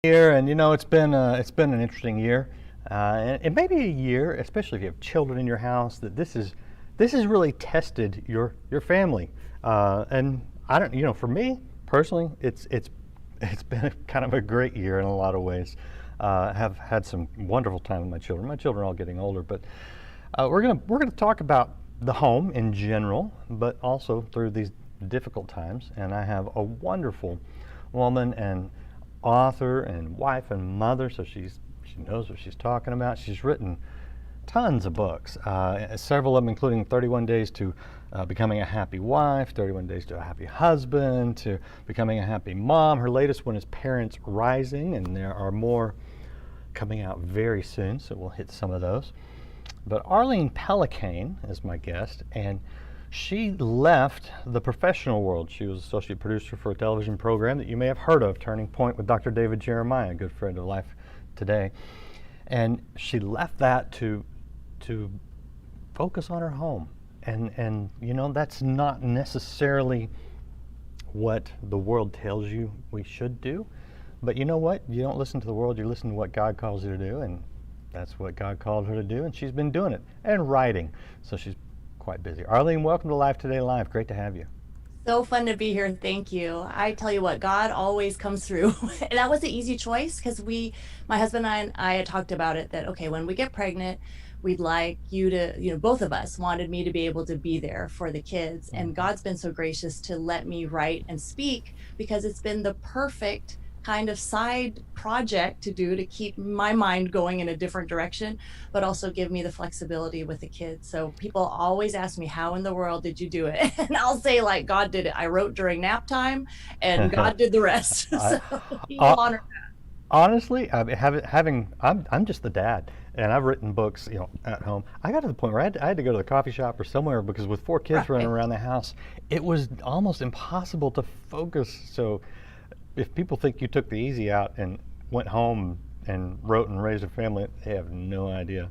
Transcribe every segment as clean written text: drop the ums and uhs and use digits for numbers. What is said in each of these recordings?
Year, and it's been an interesting year, and it may be a year, especially if you have children in your house, that this has really tested your family. And I don't, for me personally, it's been kind of a great year in a lot of ways. Have had some wonderful time with my children. My children are all getting older, but we're gonna talk about the home in general, but also through these difficult times. And I have a wonderful woman and author and wife and mother, so she knows what she's talking about. She's written tons of books, several of them including 31 Days to Becoming a Happy Wife, 31 Days to a Happy Husband, to Becoming a Happy Mom. Her latest one is Parents Rising, and there are more coming out very soon, so we'll hit some of those. But Arlene Pellicane is my guest, and she left the professional world. She was associate producer for a television program that you may have heard of, Turning Point with Dr. David Jeremiah, a good friend of Life Today. And she left that to focus on her home. And that's not necessarily what the world tells you we should do. But you know what? You don't listen to the world, you listen to what God calls you to do, and that's what God called her to do, and she's been doing it and writing. So she's quite busy. Arlene, welcome to Life Today Live. Great to have you. So fun to be here. Thank you. I tell you what, God always comes through. And that was an easy choice because my husband and I had talked about it that, okay, when we get pregnant, we'd like you to, both of us wanted me to be able to be there for the kids. And God's been so gracious to let me write and speak because it's been the perfect kind of side project to do to keep my mind going in a different direction, but also give me the flexibility with the kids. So people always ask me, how in the world did you do it? And I'll say, like, God did it. I wrote during nap time and God did the rest. I, So he will uh, honor. Honestly, I'm just the dad, and I've written books, at home. I got to the point where I had to go to the coffee shop or somewhere because with four kids running Right. around the house, it was almost impossible to focus. So if people think you took the easy out and went home and wrote and raised a family, they have no idea.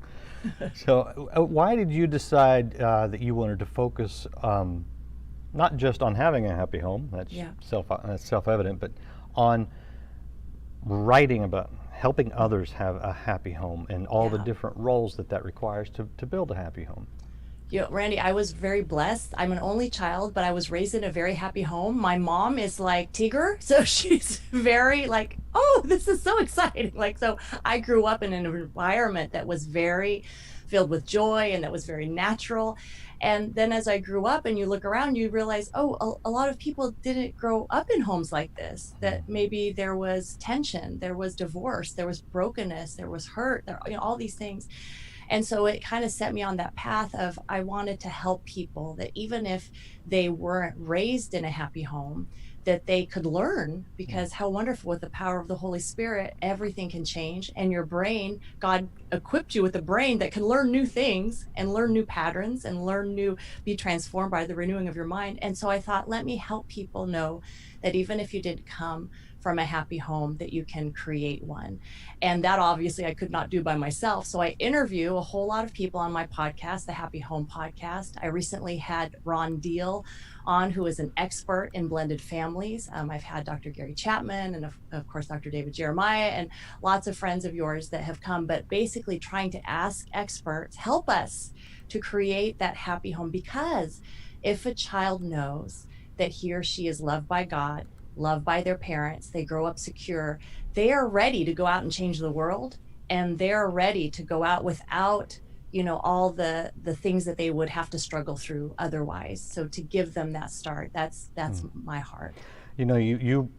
So why did you decide that you wanted to focus not just on having a happy home, Yeah. that's self-evident, but on writing about helping others have a happy home and all the Yeah. different roles that requires to build a happy home? Randy, I was very blessed. I'm an only child, but I was raised in a very happy home. My mom is like Tigger, so she's very like, oh, this is so exciting. Like, so I grew up in an environment that was very filled with joy and that was very natural. And then as I grew up and you look around, you realize, oh, a lot of people didn't grow up in homes like this, that maybe there was tension, there was divorce, there was brokenness, there was hurt, all these things. And so it kind of set me on that path of I wanted to help people that even if they weren't raised in a happy home, that they could learn, because how wonderful with the power of the Holy Spirit, everything can change. And your brain, God equipped you with a brain that can learn new things and learn new patterns and be transformed by the renewing of your mind. And so I thought, let me help people know that even if you didn't come from a happy home, that you can create one. And that obviously I could not do by myself. So I interview a whole lot of people on my podcast, the Happy Home Podcast. I recently had Ron Deal on, who is an expert in blended families. I've had Dr. Gary Chapman and of course, Dr. David Jeremiah and lots of friends of yours that have come, but basically trying to ask experts, help us to create that happy home. Because if a child knows that he or she is loved by God, loved by their parents, they grow up secure, they are ready to go out and change the world, and they're ready to go out without all the things that they would have to struggle through otherwise. So to give them that start, that's my heart. You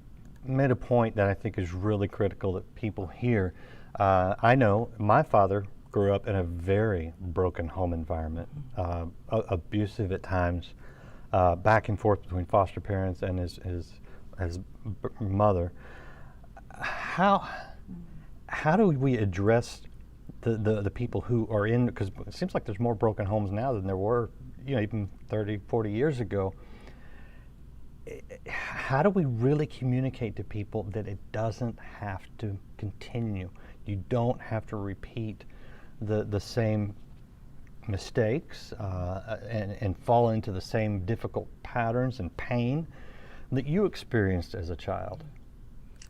made a point that I think is really critical that people hear. I know my father grew up in a very broken home environment, abusive at times, back and forth between foster parents and his mother. How do we address the people who are in, because it seems like there's more broken homes now than there were even 30, 40 years ago. How do we really communicate to people that it doesn't have to continue? You don't have to repeat the same mistakes and fall into the same difficult patterns and pain that you experienced as a child.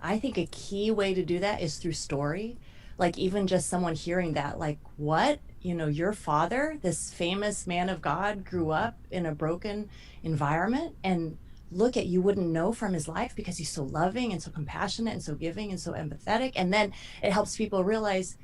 I think a key way to do that is through story. Like, even just someone hearing that, like, what? Your father, this famous man of God, grew up in a broken environment. And look at, you wouldn't know from his life because he's so loving and so compassionate and so giving and so empathetic. And then it helps people realize,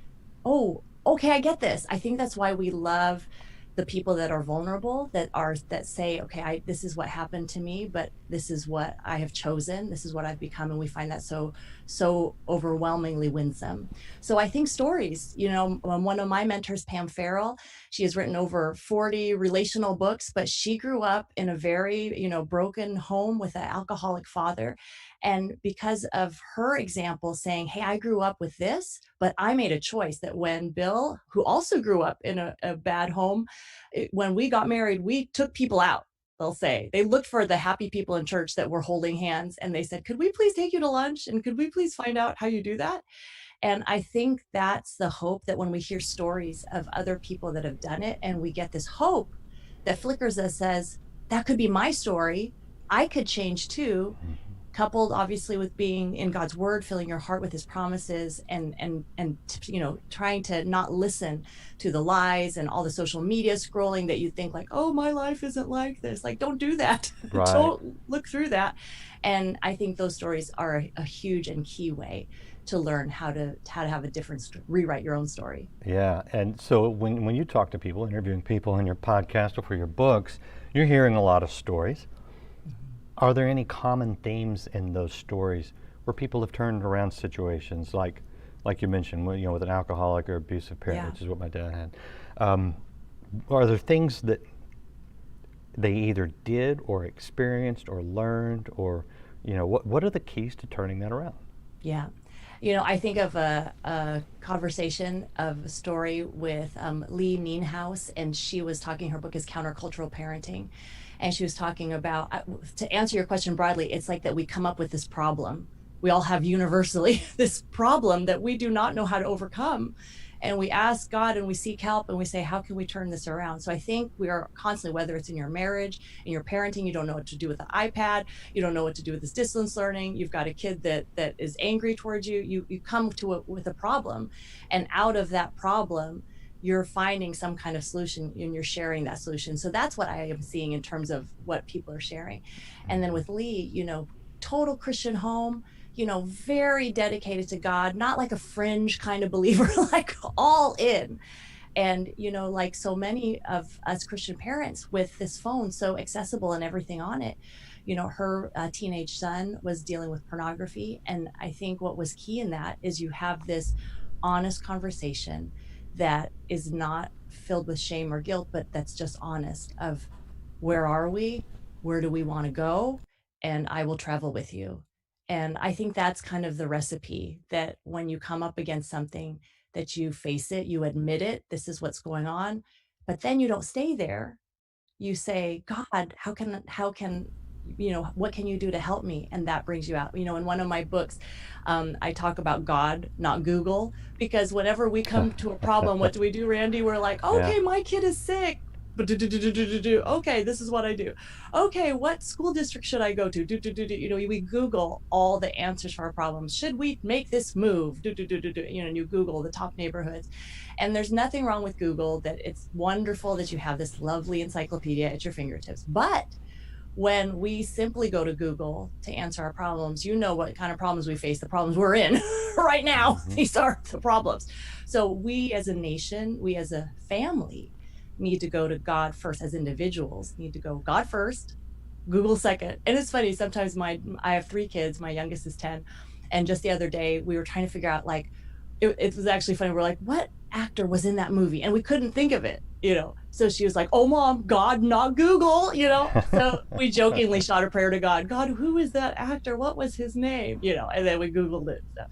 oh, okay, I get this. I think that's why we love the people that are vulnerable, that say, okay, this is what happened to me, but this is what I have chosen. This is what I've become. And we find that so overwhelmingly winsome. So I think stories, one of my mentors, Pam Farrell, she has written over 40 relational books, but she grew up in a very, broken home with an alcoholic father. And because of her example saying, hey, I grew up with this, but I made a choice that when Bill, who also grew up in a bad home, when we got married, we took people out. They'll say they looked for the happy people in church that were holding hands. And they said, could we please take you to lunch? And could we please find out how you do that? And I think that's the hope, that when we hear stories of other people that have done it, and we get this hope that flickers that says, that could be my story. I could change too, coupled obviously with being in God's word, filling your heart with his promises, and trying to not listen to the lies and all the social media scrolling that you think like, oh, my life isn't like this. Like, don't do that. Right. Don't look through that. And I think those stories are a huge and key way to learn how to have a different rewrite your own story. Yeah, and so when you talk to people, interviewing people in your podcast or for your books, you're hearing a lot of stories. Are there any common themes in those stories where people have turned around situations like you mentioned, with an alcoholic or abusive parent, Yeah. which is what my dad had? Are there things that they either did or experienced or learned, or what are the keys to turning that around? Yeah. I think of a conversation of a story with Lee Meanhouse, and she was talking, her book is Countercultural Parenting. And she was talking about, to answer your question broadly, it's like that we come up with this problem. We all have universally this problem that we do not know how to overcome. And we ask God and we seek help and we say, how can we turn this around? So I think we are constantly, whether it's in your marriage, in your parenting, you don't know what to do with the iPad, you don't know what to do with this distance learning, you've got a kid that is angry towards you, you come to it with a problem. And out of that problem, you're finding some kind of solution and you're sharing that solution. So that's what I am seeing in terms of what people are sharing. And then with Lee, total Christian home, very dedicated to God, not like a fringe kind of believer, like all in. And, like so many of us Christian parents with this phone so accessible and everything on it, her teenage son was dealing with pornography. And I think what was key in that is you have this honest conversation that is not filled with shame or guilt, but that's just honest of, where are we? Where do we want to go? And I will travel with you. And I think that's kind of the recipe, that when you come up against something, that you face it, you admit it, this is what's going on, but then you don't stay there. You say, God, how can what can you do to help me? And that brings you out. In one of my books, I talk about God, not Google, because whenever we come to a problem, what do, Randy? We're like, okay, my kid is sick. Okay, this is what I do. Okay, what school district should I go to? We Google all the answers for our problems. Should we make this move? And you Google the top neighborhoods. And there's nothing wrong with Google, that it's wonderful that you have this lovely encyclopedia at your fingertips. But when we simply go to Google to answer our problems, what kind of problems we face, the problems we're in right now. These are the problems. So we as a nation, we as a family, need to go to God first. As individuals, need to go God first, Google second. And it's funny, sometimes I have 3 kids, my youngest is 10, and just the other day we were trying to figure out, like, it was actually funny, we're like, what actor was in that movie? And we couldn't think of it, so she was like, oh mom, God, not Google, so we jokingly shot a prayer to God, who is that actor, what was his name, and then we Googled it. So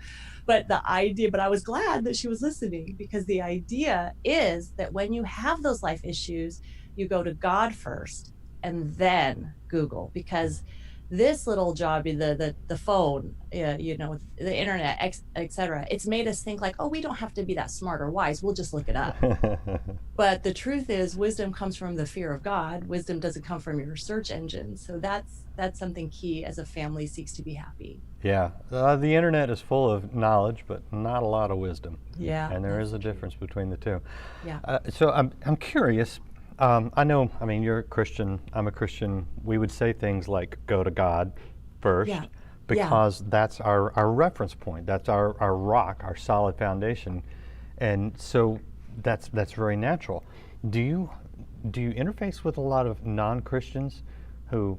but I was glad that she was listening, because the idea is that when you have those life issues, you go to God first and then Google, because This little job, the phone, the internet, etc. It's made us think like, oh, we don't have to be that smart or wise. We'll just look it up. But the truth is, wisdom comes from the fear of God. Wisdom doesn't come from your search engine. So that's something key as a family seeks to be happy. Yeah, the internet is full of knowledge, but not a lot of wisdom, Yeah, and there that's is a true. difference between the two. Yeah, So I'm curious. I know. I mean, you're a Christian. I'm a Christian. We would say things like "go to God" yeah, first, yeah. because that's our reference point. That's our rock, our solid foundation, and so that's very natural. Do you do you interface with a lot of non-Christians who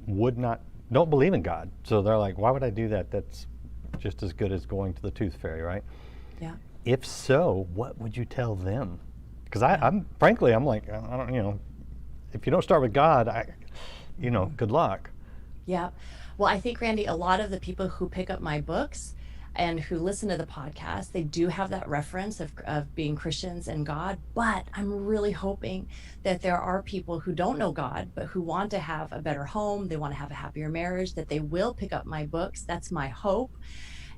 would not don't believe in God? So they're like, why would I do that? That's just as good as going to the tooth fairy, right? Yeah, If so, what would you tell them? Because yeah, I'm frankly, I'm like, I don't, if you don't start with God, good luck. yeah. Well, I think, Randy, a lot of the people who pick up my books and who listen to the podcast, they do have that reference of being Christians and God. But I'm really hoping that there are people who don't know God, but who want to have a better home, they want to have a happier marriage, that they will pick up my books. That's my hope.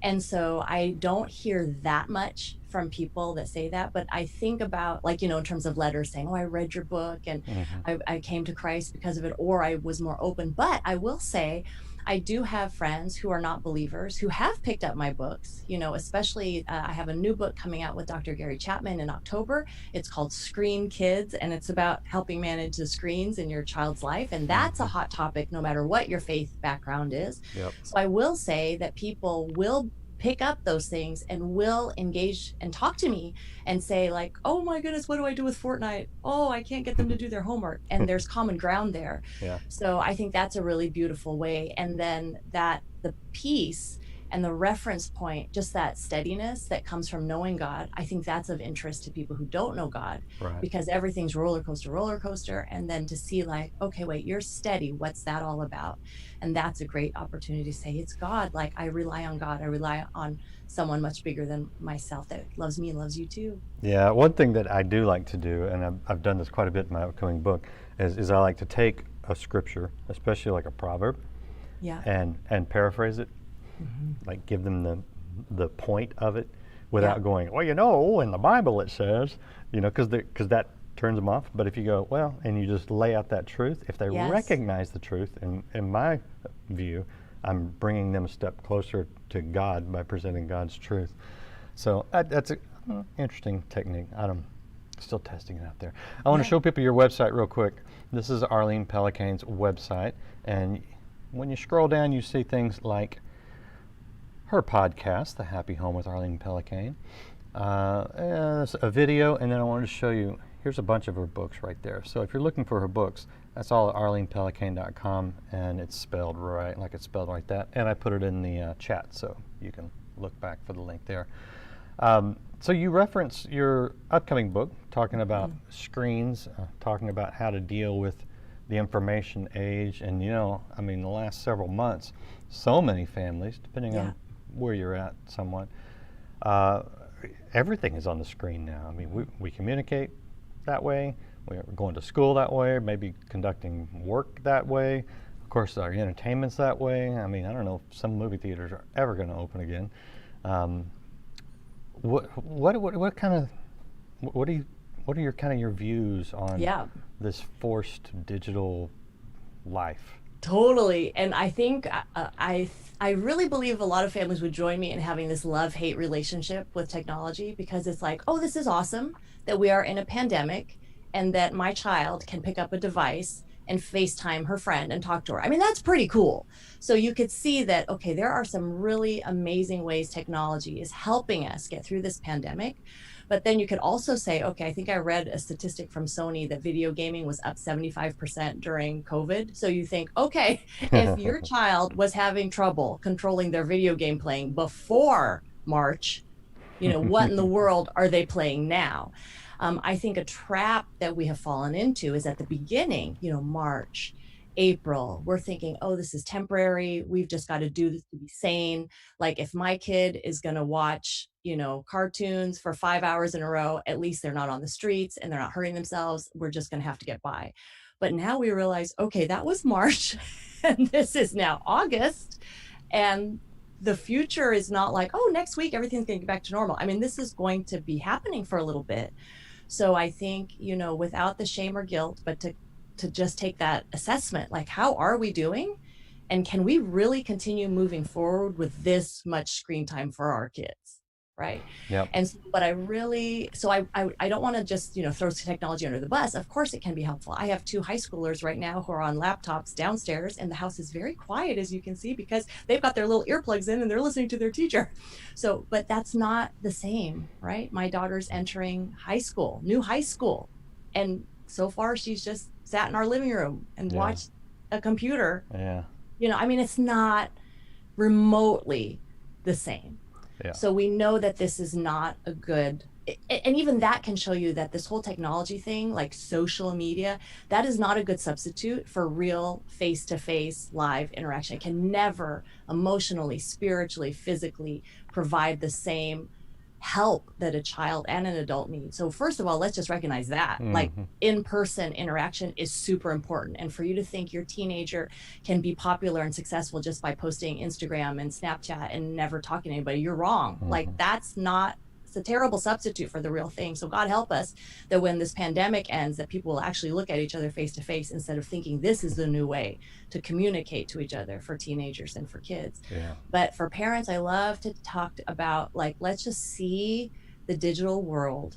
And so I don't hear that much from people that say that, but I think about, like, in terms of letters saying, oh, I read your book and Hmm. I came to Christ because of it, or I was more open. But I will say, I do have friends who are not believers who have picked up my books, especially I have a new book coming out with Dr. Gary Chapman in October. It's called Screen Kids, and it's about helping manage the screens in your child's life. And that's a Hmm. hot topic no matter what your faith background is. Yep. So I will say that people will pick up those things and will engage and talk to me and say like, oh my goodness, what do I do with Fortnite? Oh, I can't get them to do their homework. And there's common ground there. Yeah. So I think that's a really beautiful way. And then that the peace and the reference point, just that steadiness that comes from knowing God, I think that's of interest to people who don't know God, Right. because everything's roller coaster, roller coaster. And then to see like, okay, wait, you're steady. What's that all about? And that's a great opportunity to say, it's God. Like, I rely on God. I rely on someone much bigger than myself that loves me and loves you too. Yeah. One thing that I do like to do, and I've done this quite a bit in my upcoming book, is I like to take a scripture, especially like a proverb, Yeah. and paraphrase it, Hmm. like give them the point of it Yeah. without going, well, in the Bible it says, because that turns them off. But if you go, well, and you just lay out that truth, if they Yes. recognize the truth, in my view, I'm bringing them a step closer to God by presenting God's truth. So that's an interesting technique. I'm still testing it out there. I want to Yeah. show people your website real quick. This is Arlene Pellicane's website, and when you scroll down, you see things like her podcast, The Happy Home with Arlene Pellicane, a video, and then I wanted to show you, here's a bunch of her books right there. So if you're looking for her books, that's all at arlenepellicane.com, and it's spelled right, like it's spelled like that. And I put it in the chat, so you can look back for the link there. So you reference your upcoming book, talking about Mhm. screens, talking about how to deal with the information age, and the last several months, so many families, depending Yeah. on where you're at, somewhat, uh, everything is on the screen now. I mean, we communicate that way. We're going to school that way. Maybe conducting work that way. Of course, our entertainment's that way. I mean, I don't know if some movie theaters are ever going to open again. Um, what kind of what are your kind of your views on Yeah. this forced digital life? Totally. And I think I really believe a lot of families would join me in having this love-hate relationship with technology, because it's like, oh, this is awesome that we are in a pandemic and that my child can pick up a device and FaceTime her friend and talk to her. I mean, that's pretty cool. So you could see that, okay, there are some really amazing ways technology is helping us get through this pandemic. But then you could also say, okay, I think I read a statistic from Sony that video gaming was up 75% during COVID. So you think, okay, if your child was having trouble controlling their video game playing before March, what in the world are they playing now? I think a trap that we have fallen into is at the beginning, March, April, we're thinking, oh, this is temporary. We've just got to do this to be sane. Like, if my kid is going to watch, cartoons for 5 hours in a row, at least they're not on the streets and they're not hurting themselves. We're just going to have to get by. But now we realize, okay, that was March and this is now August. And the future is not like, oh, next week everything's going to get back to normal. I mean, this is going to be happening for a little bit. So I think, without the shame or guilt, but to just take that assessment, like, how are we doing? And can we really continue moving forward with this much screen time for our kids? Right. Yep. And so, but I don't want to just, throw technology under the bus. Of course it can be helpful. I have 2 high schoolers right now who are on laptops downstairs, and the house is very quiet, as you can see, because they've got their little earplugs in and they're listening to their teacher. So, but that's not the same, right? My daughter's entering new high school. And so far she's just sat in our living room and watched a computer. Yeah. I mean, it's not remotely the same. Yeah. So we know that this is not a good, and even that can show you that this whole technology thing, like social media, that is not a good substitute for real face-to-face live interaction. It can never emotionally, spiritually, physically provide the same help that a child and an adult need. So first of all, let's just recognize that like in-person interaction is super important. And for you to think your teenager can be popular and successful just by posting Instagram and Snapchat and never talking to anybody, you're wrong. Like it's a terrible substitute for the real thing. So God help us that when this pandemic ends, that people will actually look at each other face to face instead of thinking this is the new way to communicate to each other for teenagers and for kids. Yeah. But for parents, I love to talk about, like, let's just see the digital world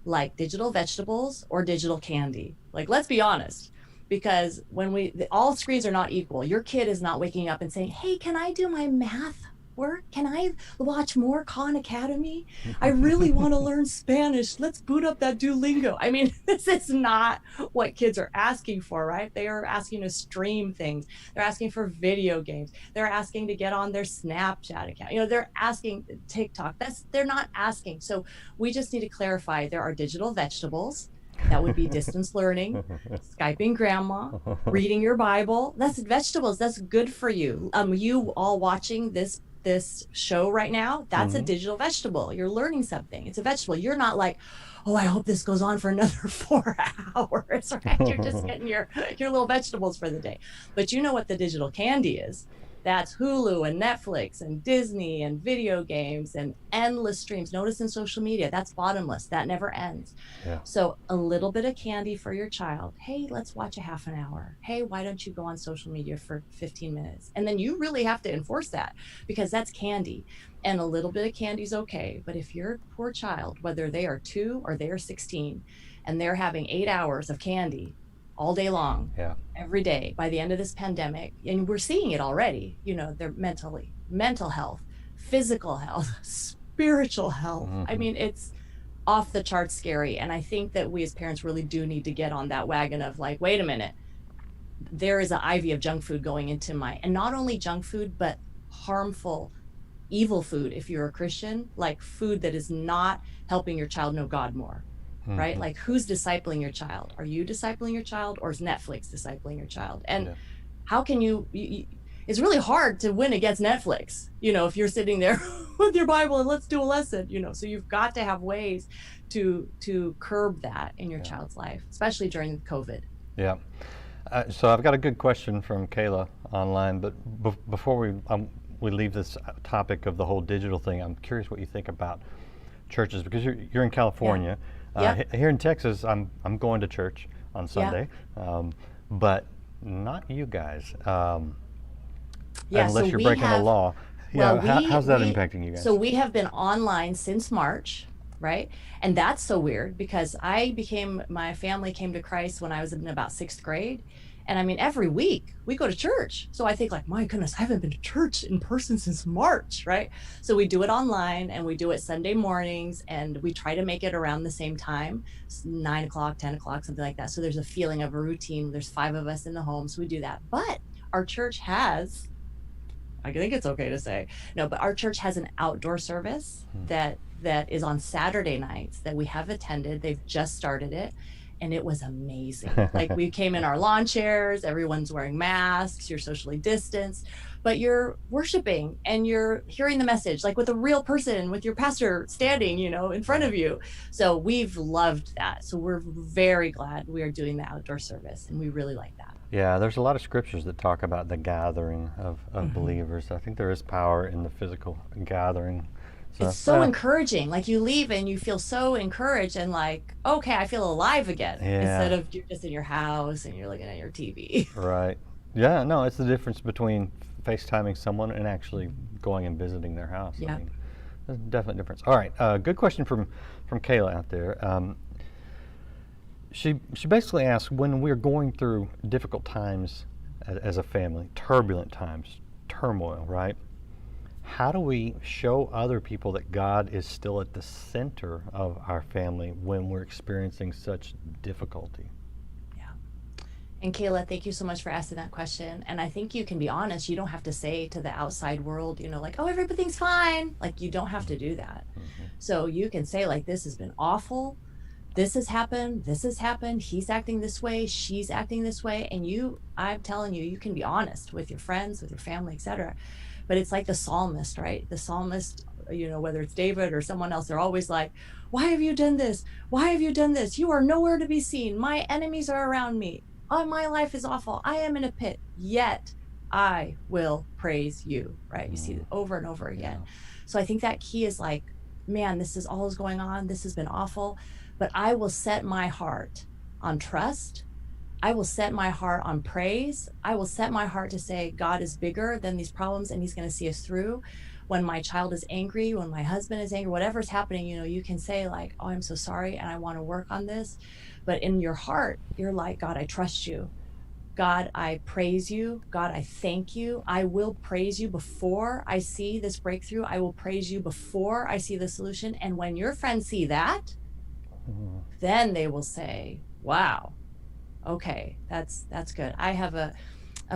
like digital vegetables or digital candy. Like, let's be honest, because when all screens are not equal. Your kid is not waking up and saying, hey, can I do my math work? Can I watch more Khan Academy? I really want to learn Spanish. Let's boot up that Duolingo. I mean, this is not what kids are asking for, right? They are asking to stream things. They're asking for video games. They're asking to get on their Snapchat account. They're asking TikTok. They're not asking. So we just need to clarify there are digital vegetables. That would be distance learning, Skyping grandma, reading your Bible. That's vegetables. That's good for you. You all watching this show right now, that's a digital vegetable. You're learning something. It's a vegetable. You're not like, oh, I hope this goes on for another 4 hours, right? You're just getting your little vegetables for the day. But you know what the digital candy is? That's Hulu and Netflix and Disney and video games and endless streams. Notice in social media, that's bottomless. That never ends. Yeah. So a little bit of candy for your child. Hey, let's watch a half an hour. Hey, why don't you go on social media for 15 minutes? And then you really have to enforce that because that's candy. And a little bit of candy is okay. But if your poor child, whether they are 2 or they are 16, and they're having 8 hours of candy all day long, every day, by the end of this pandemic, and we're seeing it already, their mental health, physical health, spiritual health. I mean, it's off the charts scary. And I think that we as parents really do need to get on that wagon of like, wait a minute, there is an IV of junk food going into and not only junk food, but harmful, evil food. If you're a Christian, like food that is not helping your child know God more. Right? Like, who's discipling your child? Are you discipling your child, or is Netflix discipling your child? And how can it's really hard to win against Netflix, if you're sitting there with your Bible and let's do a lesson, so you've got to have ways to curb that in your child's life, especially during COVID. Yeah. So I've got a good question from Kayla online, but before we leave this topic of the whole digital thing, I'm curious what you think about churches, because you're in California. Here in Texas, I'm going to church on Sunday, but not you guys, unless you're breaking the law. How's that impacting you guys? So we have been online since March, right? And that's so weird because my family came to Christ when I was in about 6th grade. And I mean, every week we go to church. So I think like, my goodness, I haven't been to church in person since March, right? So we do it online and we do it Sunday mornings and we try to make it around the same time, 9 o'clock, 10 o'clock, something like that. So there's a feeling of a routine. There's 5 of us in the home, so we do that. But our church has, I think it's okay to say, no, but our church has an outdoor service that is on Saturday nights that we have attended. They've just started it. And it was amazing. Like we came in our lawn chairs, everyone's wearing masks, you're socially distanced, but you're worshiping and you're hearing the message like with a real person, with your pastor standing, in front of you. So we've loved that. So we're very glad we are doing the outdoor service, and we really like that. Yeah, there's a lot of scriptures that talk about the gathering of believers. I think there is power in the physical gathering. So, It's so encouraging. Like you leave and you feel so encouraged and like, okay, I feel alive again. Yeah. Instead of you're just in your house and you're looking at your TV. Right. Yeah, no, it's the difference between FaceTiming someone and actually going and visiting their house. Yeah. I mean, there's a definite difference. All right, good question from Kayla out there. She basically asks, when we're going through difficult times as a family, turbulent times, turmoil, right? How do we show other people that God is still at the center of our family when we're experiencing such difficulty? Yeah. And Kayla, thank you so much for asking that question. And I think you can be honest. You don't have to say to the outside world, like, oh, everything's fine. Like, you don't have to do that. So you can say, like, this has been awful. This has happened. This has happened. He's acting this way. She's acting this way. And I'm telling you, you can be honest with your friends, with your family, etc. But it's like the psalmist, right? The psalmist, whether it's David or someone else, they're always like, why have you done this? Why have you done this? You are nowhere to be seen. My enemies are around me. Oh, my life is awful. I am in a pit, yet I will praise you, right? You see it over and over again. Yeah. So I think that key is like, man, this is all is going on. This has been awful, but I will set my heart on trust. I will set my heart on praise. I will set my heart to say God is bigger than these problems and he's going to see us through. When my child is angry, when my husband is angry, whatever's happening, you can say like, oh, I'm so sorry and I want to work on this. But in your heart, you're like, God, I trust you. God, I praise you. God, I thank you. I will praise you before I see this breakthrough. I will praise you before I see the solution. And when your friends see that, then they will say, wow, okay, that's good. I have a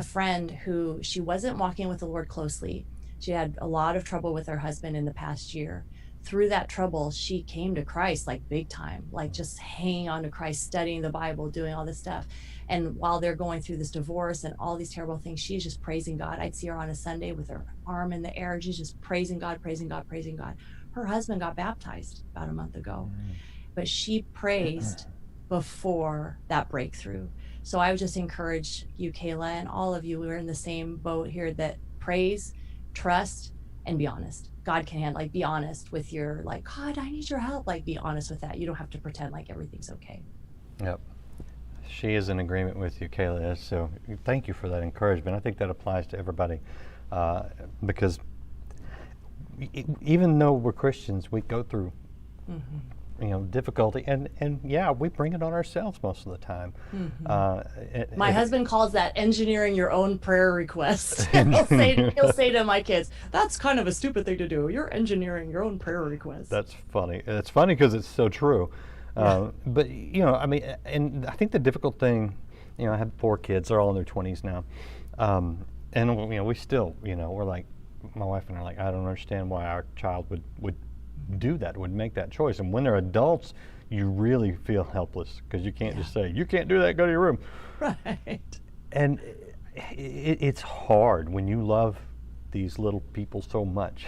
friend who, she wasn't walking with the Lord closely. She had a lot of trouble with her husband in the past year. Through that trouble, she came to Christ like big time, like just hanging on to Christ, studying the Bible, doing all this stuff. And while they're going through this divorce and all these terrible things, she's just praising God. I'd see her on a Sunday with her arm in the air. She's just praising God, praising God, praising God. Her husband got baptized about a month ago, but she praised before that breakthrough. So I would just encourage you, Kayla, and all of you, we're in the same boat here, that praise, trust, and be honest. God can handle, like, be honest with your, like, God, I need your help. Like, be honest with that. You don't have to pretend like everything's okay. Yep. She is in agreement with you, Kayla. So thank you for that encouragement. I think that applies to everybody because even though we're Christians, we go through difficulty, and yeah, we bring it on ourselves most of the time. My husband calls that engineering your own prayer request. he'll say to my kids, that's kind of a stupid thing to do. You're engineering your own prayer request. That's funny. It's funny because it's so true. But I mean, and I think the difficult thing, I have 4 kids. They're all in their 20s now, and we still, we're like, my wife and I are like, I don't understand why our child would do that, would make that choice. And when they're adults, you really feel helpless because you can't just say, you can't do that, go to your room. Right. And it's hard when you love these little people so much.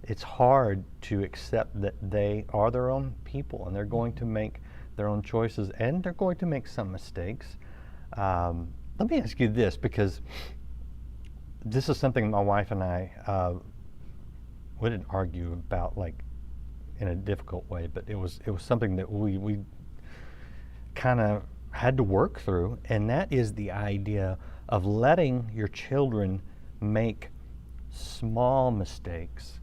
It's hard to accept that they are their own people and they're going to make their own choices and they're going to make some mistakes. Let me ask you this, because this is something my wife and I we didn't argue about like in a difficult way, but it was something that we kind of had to work through, and that is the idea of letting your children make small mistakes.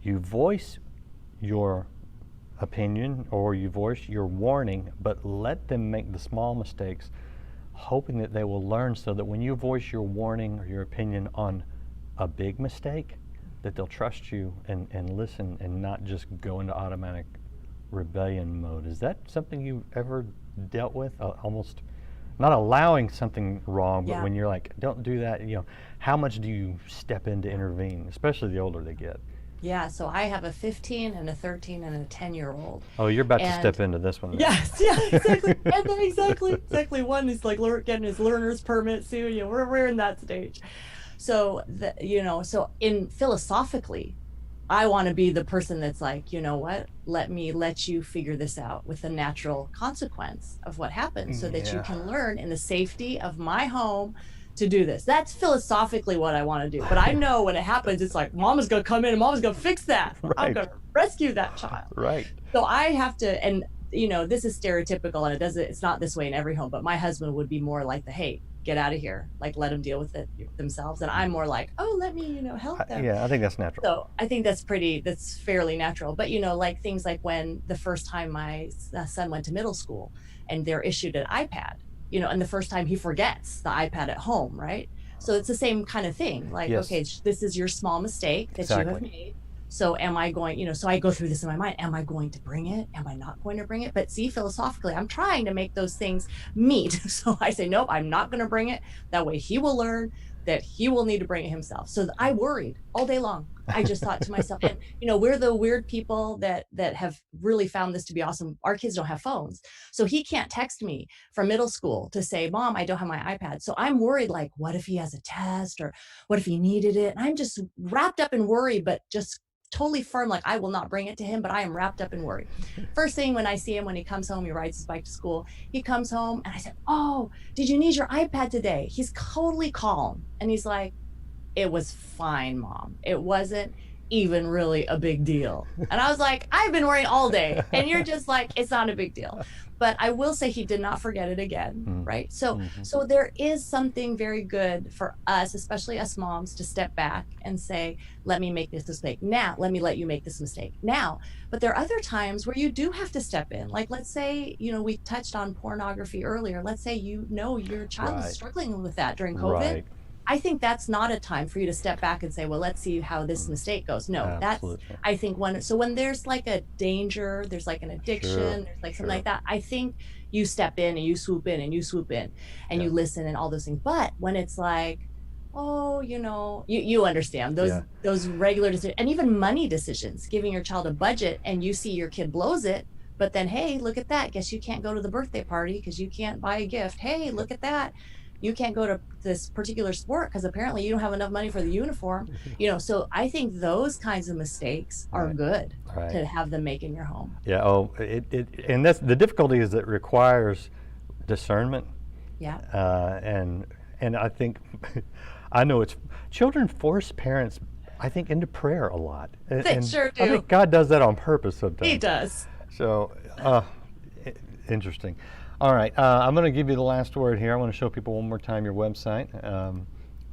You voice your opinion or you voice your warning, but let them make the small mistakes, hoping that they will learn, so that when you voice your warning or your opinion on a big mistake, that they'll trust you and listen and not just go into automatic rebellion mode. Is that something you've ever dealt with? Almost not allowing something wrong, but when you're like, don't do that, how much do you step in to intervene, especially the older they get? Yeah, so I have a 15 and a 13 and a 10-year-old. Oh, you're about to And step into this one then. yes, yeah, exactly. And then exactly. One is like getting his learner's permit soon. We're in that stage. So so in philosophically, I want to be the person that's like, you know what? Let me let you figure this out with the natural consequence of what happens so that you Yeah. can learn in the safety of my home to do this. That's philosophically what I want to do. But I know when it happens, it's like, mama's going to come in and mama's going to fix that. I'm Right. going to rescue that child. Right. So I have to, and this is stereotypical and it's not this way in every home, but my husband would be more like hey, get out of here. Like, let them deal with it themselves. And I'm more like, oh, let me, help them. Yeah, I think that's natural. So I think that's fairly natural. But, like things like when the first time my son went to middle school and they're issued an iPad, and the first time he forgets the iPad at home, right? So it's the same kind of thing. Like, Yes. okay, this is your small mistake that you have Exactly. made. So am I going, so I go through this in my mind. Am I going to bring it? Am I not going to bring it? But see, philosophically, I'm trying to make those things meet. So I say, nope, I'm not going to bring it. That way he will learn that he will need to bring it himself. So I worried all day long. I just thought to myself, and we're the weird people that have really found this to be awesome. Our kids don't have phones. So he can't text me from middle school to say, Mom, I don't have my iPad. So I'm worried, like, what if he has a test or what if he needed it? And I'm just wrapped up in worry, but just totally firm, like I will not bring it to him, but I am wrapped up in worry. First thing when I see him, when he comes home, he rides his bike to school, he comes home and I said, oh, did you need your iPad today? He's totally calm. And he's like, it was fine, Mom. It wasn't even really a big deal. And I was like, I've been worrying all day. And you're just like, it's not a big deal. But I will say he did not forget it again, right? So there is something very good for us, especially us moms, to step back and say, let me make this mistake now. Let me let you make this mistake now. But there are other times where you do have to step in. Like, let's say, we touched on pornography earlier. Let's say, your child is struggling with that during COVID. Right. I think that's not a time for you to step back and say, well, let's see how this mistake goes. No, absolutely. That's, I think when there's like a danger, there's like an addiction, there's like something like that, I think you step in and you swoop in and you you listen and all those things. But when it's like, oh, you understand those regular decisions and even money decisions, giving your child a budget and you see your kid blows it, but then, hey, look at that. Guess you can't go to the birthday party because you can't buy a gift. Hey, look at that. You can't go to this particular sport because apparently you don't have enough money for the uniform. So I think those kinds of mistakes are good to have them make in your home. Yeah. Oh, and that's the difficulty is it requires discernment. Yeah. And I think I know children force parents, I think, into prayer a lot. They sure do. I think God does that on purpose sometimes. He does. So interesting. All right, I'm going to give you the last word here. I want to show people one more time your website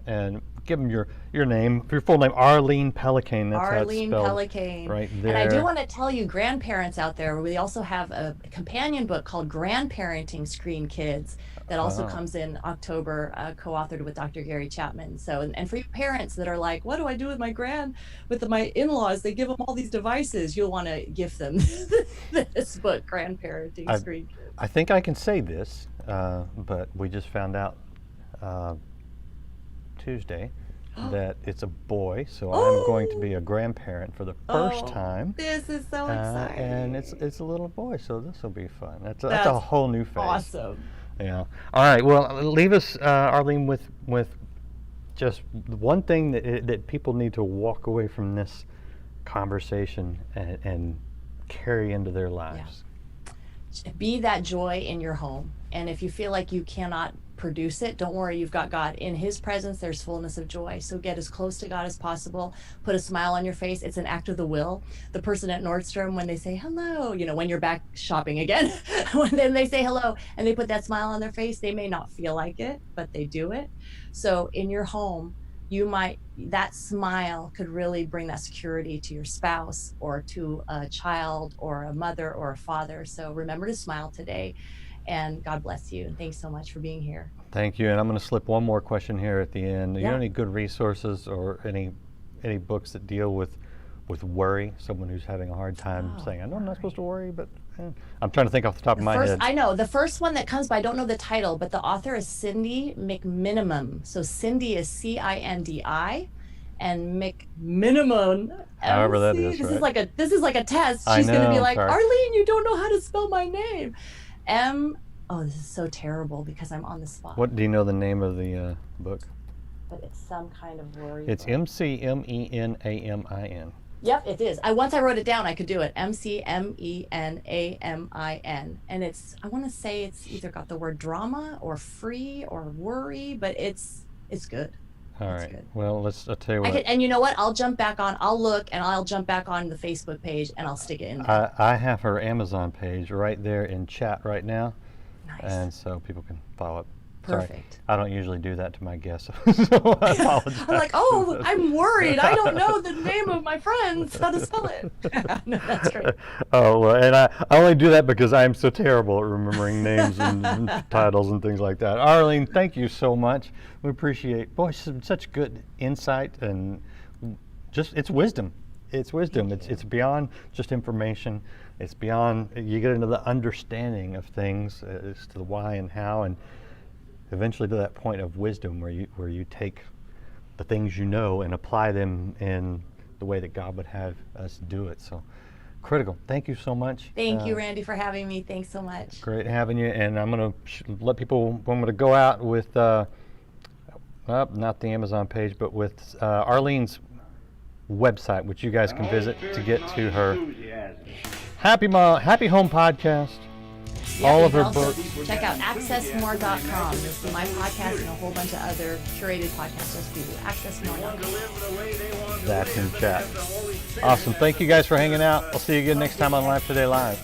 and give them your name, your full name, Arlene Pellicane. That's Arlene how it's spelled Pellicane. right there. And I do want to tell you, grandparents out there, we also have a companion book called Grandparenting Screen Kids that also comes in October, co-authored with Dr. Gary Chapman. So, and for you parents that are like, what do I do with my in-laws? They give them all these devices. You'll want to gift them this book, Grandparenting Screen Kids. I think I can say this, but we just found out Tuesday that it's a boy, so I'm going to be a grandparent for the first time. This is so exciting. And it's a little boy, so this will be fun. That's a whole new phase. Awesome. Yeah. All right. Well, leave us, Arlene, with just one thing that people need to walk away from this conversation and carry into their lives. Yeah. Be that joy in your home. And if you feel like you cannot produce it, don't worry, you've got God. In his presence, there's fullness of joy. So get as close to God as possible. Put a smile on your face. It's an act of the will. The person at Nordstrom, when they say hello, when you're back shopping again, then they say hello and they put that smile on their face, they may not feel like it, but they do it. So in your home, that smile could really bring that security to your spouse or to a child or a mother or a father. So remember to smile today. And God bless you. And thanks so much for being here. Thank you. And I'm going to slip one more question here at the end. Do you have any good resources or any books that deal with worry? Someone who's having a hard time saying, I know I'm not supposed to worry, but I'm trying to think off the top of my head. I know. The first one that comes by, I don't know the title, but the author is Cindy McMinimum. So Cindy is Cindi. and McMinimum. However that MC. is, This right? is like a test. I She's gonna be know, like, sorry. Arlene, you don't know how to spell my name. M. Oh, this is so terrible because I'm on the spot. What do you know the name of the book? But it's some kind of worry. It's book. MCMENAMIN. Yep, it is. Once I wrote it down, I could do it. MCMENAMIN, and I want to say it's either got the word drama or free or worry, but it's good. All It's right. good. Well, I'll tell you what. And you know what? I'll look and I'll jump back on the Facebook page and I'll stick it in there. I have her Amazon page right there in chat right now, Nice. and so people can follow up. Sorry, Perfect. I don't usually do that to my guests, so I apologize. I'm like, oh, I'm worried. I don't know the name of my friends, how to spell it. No, that's great. Oh, well, and I only do that because I'm so terrible at remembering names and titles and things like that. Arlene, thank you so much. We appreciate, boy, such good insight, and just, it's wisdom. It's wisdom. It's beyond just information. It's beyond, you get into the understanding of things as to the why and how, and eventually to that point of wisdom where you take the things you know and apply them in the way that God would have us do it. So critical. Thank you so much. Thank you, Randy, for having me. Thanks so much. Great having you. And I'm going to let people, I'm going to go out with, not the Amazon page, but with Arlene's website, which you guys can visit to get to her Happy Home podcast. Yeah, all you of can her also books. check out accessmore.com. This is my podcast and a whole bunch of other curated podcasts just for you. Accessmore.com. That's in chat. Awesome. Thank you guys for hanging out. I'll see you again next time on Live Today Live.